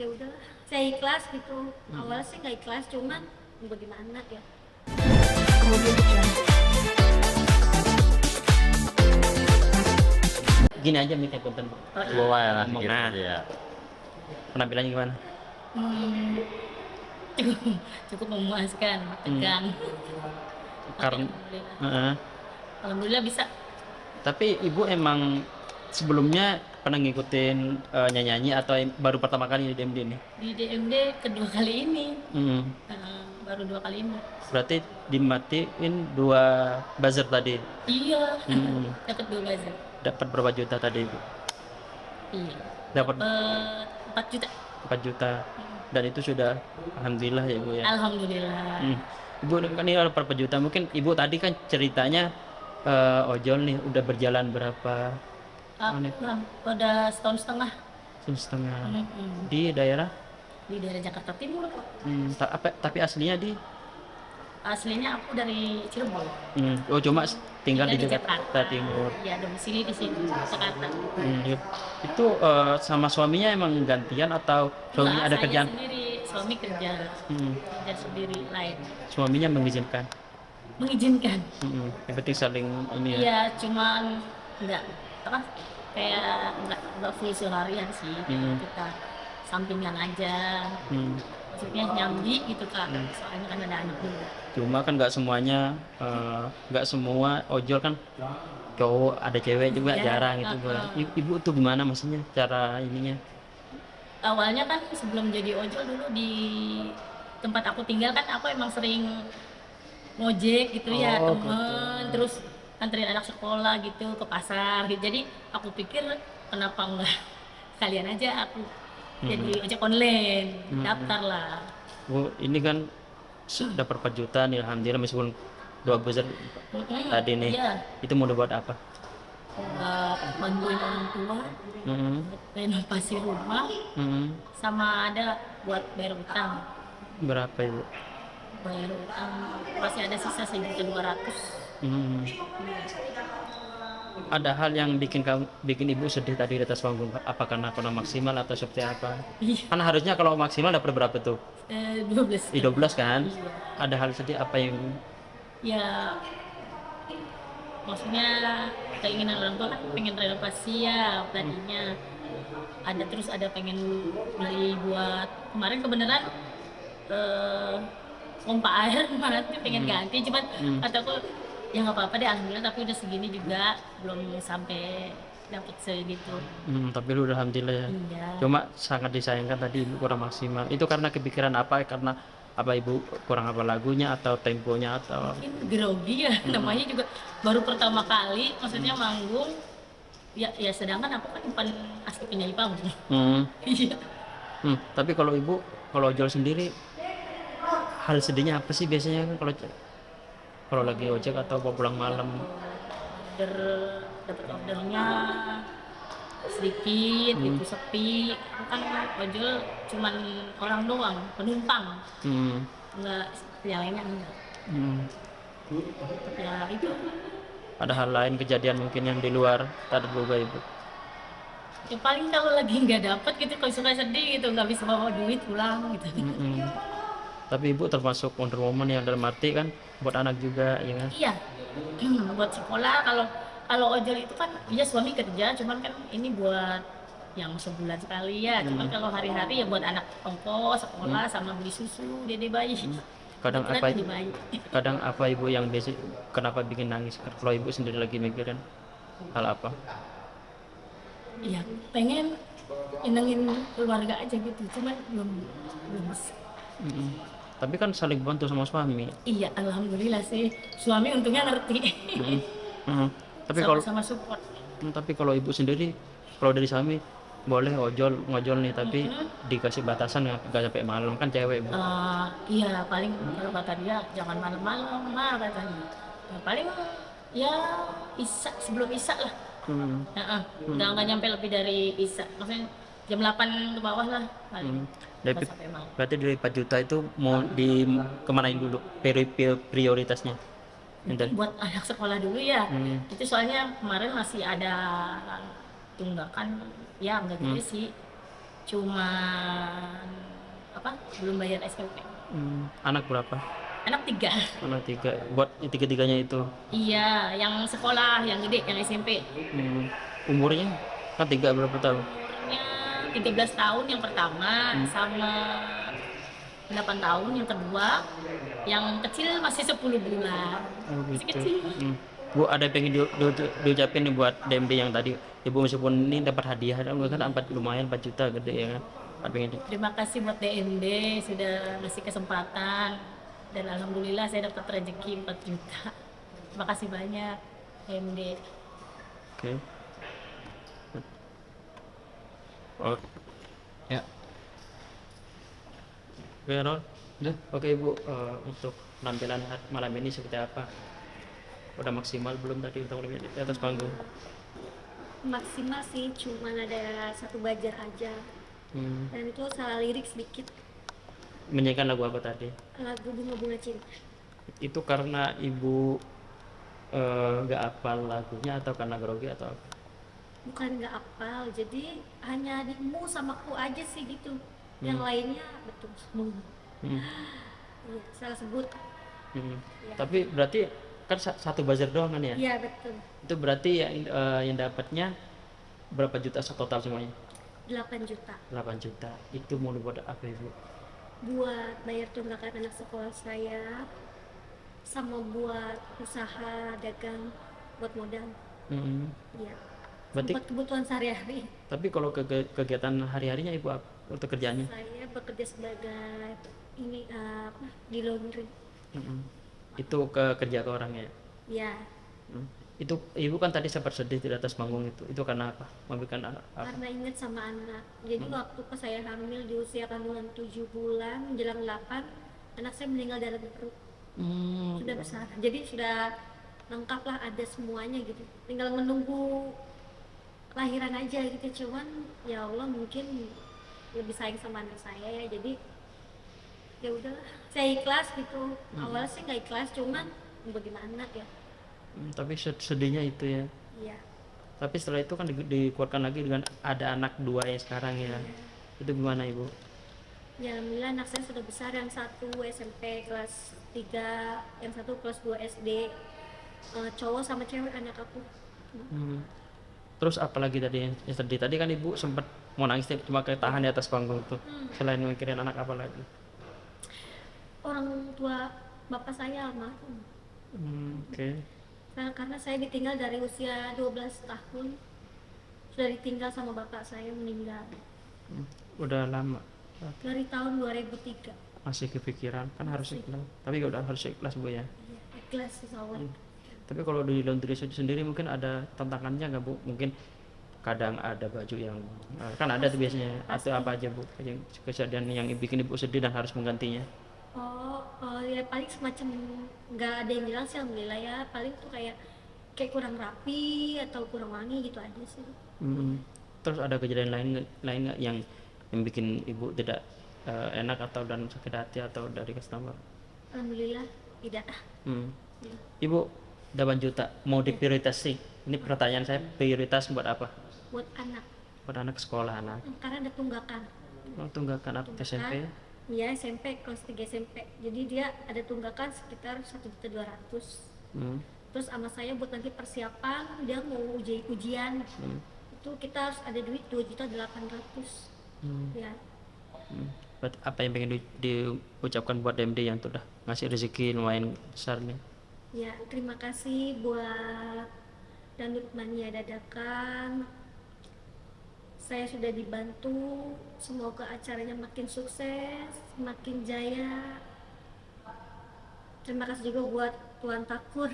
Ya udahlah, saya ikhlas gitu. Awalnya sih nggak ikhlas, cuman bagaimana ya. Gini aja mic-nya punten. Oh, iya. Bawa ya Ngomong. gitu Nah. ya. Penampilannya gimana? Hmm, cukup, cukup memuaskan, tegang. Karena Alhamdulillah. Heeh. Alhamdulillah bisa. Tapi ibu emang sebelumnya pernah ngikutin nyanyi atau baru pertama kali di DMD nih? Di DMD kedua kali ini. Hmm. Baru 2 kali ini. Berarti dimatiin 2 buzzer tadi. Iya. Hmm. Dapat 2 buzzer. Dapat berapa juta tadi ibu? Iya. Dapat 4 juta. 4 juta. Dan itu sudah alhamdulillah ya ibu ya. Alhamdulillah. Ibu kan ini berapa juta? Mungkin ibu tadi kan ceritanya ojol nih udah berjalan berapa menit? Udah setahun setengah. Setengah. Mm-mm. Di daerah? Di daerah Jakarta Timur. Tapi aslinya di Aslinya aku dari Cirebon. oh cuma tinggal di Tinggal Jakarta Timur. Ya, domisili di sini, Jakarta. Iya. Itu sama suaminya emang gantian atau suaminya ada Saya kerjaan? sendiri, suami kerja sendiri lain. Suaminya mengizinkan. Mengizinkan. Yang penting saling ini ya. Iya, cuman enggak apa kayak enggak full seharian sih. Kita sampingan aja. Maksudnya nyambi gitu kan. Soalnya kan ada anak juga. Cuma kan nggak semua ojol kan cowok, ada cewek juga Ya, jarang gitu. Ibu tuh gimana maksudnya cara ininya? Awalnya kan sebelum jadi ojol dulu di tempat aku tinggal kan aku emang sering ngojek gitu ya, Oh, temen terus anterin anak sekolah gitu ke pasar gitu. Jadi aku pikir kenapa enggak kalian aja aku jadi ojek online, daftar lah. Bu, ini kan dapat 4 juta nih alhamdulillah meskipun 2 buzzer tadi nih. Iya, Itu mau buat apa? bantuin orang tua, renovasi rumah, sama ada buat bayar utang. Berapa ibu? Bayar utang masih ada sisa 1.200.000. Ada hal yang bikin ibu sedih tadi di atas panggung, apa karena kurang maksimal atau seperti apa? Iya. Kan harusnya kalau maksimal dapat berapa tuh? 12. 12 kan? Iya. Ada hal sedih apa yang Ya, maksudnya keinginan orang tua kan pengen renovasi ya tadinya. Ada pengen beli buat kemarin kebenaran pompa air mati pengen ganti, cuman kataku ya nggak apa-apa deh, alhamdulillah, tapi udah segini juga belum sampai dapat segitu. tapi lu udah alhamdulillah ya. Iya. Cuma sangat disayangkan tadi ibu kurang maksimal. Itu karena kepikiran apa? Karena apa ibu kurang apa lagunya atau temponya atau Mungkin grogi ya, namanya juga baru pertama kali, maksudnya manggung. Ya sedangkan aku kan bukan asli penyanyi panggung. Iya. Tapi kalau ibu kalau ojol sendiri hal sedihnya apa sih biasanya kan kalau lagi ojek atau mau pulang malam? Dapat ordernya sedikit, itu sepi. Aku kan ojol cuman orang doang, penumpang, nggak yang lainnya enggak. Ya itu. Ada hal lain kejadian mungkin yang di luar terduga ibu? Ya paling kalau lagi nggak dapat gitu, kalau suka sedih gitu, nggak bisa bawa duit pulang gitu. Tapi ibu termasuk Wonder Woman yang dalam arti kan buat anak juga ya kan? Iya. Buat sekolah, kalau ojol itu kan ya suami kerja, cuman kan ini buat yang sebulan sekali ya. Cuman kalau hari-hari ya buat anak ongkos sekolah sama beli susu dede bayi. Kadang Kebetulan apa dede bayi. kadang apa ibu yang biasa kenapa bikin nangis kalau ibu sendiri lagi mikirin hal apa? Iya, pengen nyenengin keluarga aja gitu, cuman belum bisa. Tapi kan saling bantu sama suami. Iya, alhamdulillah sih, suami untungnya ngerti. Tapi kalau Sama-sama support. tapi kalau ibu sendiri kalau dari suami boleh ngojol nih tapi dikasih batasan nggak sampai malam kan cewek ibu. Iya, paling kalau kata dia jangan malam-malam mah katanya. Ya, paling ya sebelum isya lah. Nggak nyampe lebih dari isya, maksudnya jam 8 ke bawah lah paling. Nggak sampai malam. Berarti dari 4 juta itu mau kemanain dulu prioritasnya? Buat anak sekolah dulu ya. Itu soalnya kemarin masih ada tunggakan, ya enggak gitu sih. cuman apa belum bayar SPP. Anak berapa? Anak 3. Anak 3. Buat tiga-tiganya itu. Iya, yang sekolah, yang gede, yang SMP. Umurnya kan 3 berapa tahun? Umurnya 13 tahun yang pertama, sama 8 tahun yang kedua. Yang kecil masih 10 bulan. Oh Masih gitu. kecil. Bu, ada yang pengen diucapin nih buat DMD yang tadi. Ibu meskipun ini dapat hadiah kan lumayan 4 juta gede ya kan. Pengen Terima kasih buat DMD sudah ngasih kesempatan, dan alhamdulillah saya dapat rezeki 4 juta. Terima kasih banyak DMD. Oke. Oh. Ya. Oke, Ron. Udah. Oke, Ibu, untuk penampilan malam ini seperti apa? Udah maksimal belum tadi untuk di atas panggung? Maksimal sih, cuman ada satu belajar aja, dan itu salah lirik sedikit. Menyanyikan lagu apa tadi? Lagu Bunga-Bunga Cinta. Itu karena Ibu nggak hafal lagunya atau karena grogi atau apa? Bukan nggak apal, jadi hanya di mu sama ku aja sih gitu. Yang lainnya betul semua. Iya, salah sebut. Ya. Tapi berarti kan satu buzzer doang kan ya? Iya betul. Itu berarti yang dapatnya berapa juta total semuanya? 8 juta 8 juta. Itu mau dibuat apa, Ibu? buat bayar tunggakan anak sekolah saya, sama buat usaha dagang, buat modal. Iya. Berarti Buat kebutuhan sehari-hari. tapi kalau kegiatan hari-harinya Ibu apa untuk kerjanya? Saya bekerja sebagai ini apa di laundry. Itu kerja ke orang ya? Ya, Itu Ibu kan tadi sempat sedih di atas panggung itu karena apa? Memberikan apa? karena ingat sama anak. Jadi waktu pas saya hamil di usia kandungan 7 bulan menjelang 8, anak saya meninggal dalam perut. Sudah besar. Jadi sudah lengkap lah, ada semuanya gitu. Tinggal menunggu lahiran aja gitu. Cuman ya Allah mungkin lebih sayang sama anak saya ya. Jadi ya udahlah, saya ikhlas gitu. Awalnya sih nggak ikhlas, cuman bagaimana ya. Tapi sedihnya itu ya. Iya. Tapi setelah itu kan dikuatkan lagi dengan ada anak 2 yang sekarang ya. Itu gimana, Ibu? Ya alhamdulillah anak saya sudah besar, yang satu SMP kelas 3, yang satu kelas 2 SD. Cowok sama cewek anak aku. Terus apalagi tadi yang sedih? Tadi kan Ibu sempat mau nangis cuma ketahan di atas panggung tuh. Selain mikirin anak apa lagi? Orang tua bapak saya almarhum. Oke. Karena saya ditinggal dari usia 12 tahun. Sudah ditinggal sama bapak saya, meninggal. Udah lama. Dari tahun 2003. Masih kepikiran kan harus ikhlas. Tapi udah harus ikhlas, Bu ya. Ya, ikhlas insya-Allah. Tapi kalau di laundry sendiri mungkin ada tantangannya nggak, Bu? Mungkin kadang ada baju yang kan ada tuh biasanya. Atau apa aja, Bu, yang kejadian yang bikin Ibu sedih dan harus menggantinya? Ya paling semacam nggak ada yang bilang sih alhamdulillah ya, paling tuh kayak kurang rapi atau kurang wangi gitu aja sih. Terus ada kejadian lain nggak yang bikin Ibu tidak enak atau dan sakit hati atau dari customer? Alhamdulillah tidak. Ibu 8 juta mau diprioritasi. Ini pertanyaan saya, prioritas buat apa? Buat anak. Buat anak sekolah anak. Karena ada tunggakan. Tunggakan apa? SMP? Iya, SMP kelas 3 SMP. Jadi dia ada tunggakan sekitar 1.200.000. Terus sama saya buat nanti persiapan, dia mau ujian. Itu kita harus ada duit 2.800.000. Ya. Berarti apa yang pengen diucapkan buat DMD yang sudah ngasih rezeki lumayan besar nih? Ya, terima kasih buat Dangdut Mania dadakan. Saya sudah dibantu, semoga acaranya makin sukses, makin jaya. Terima kasih juga buat Tuan Takur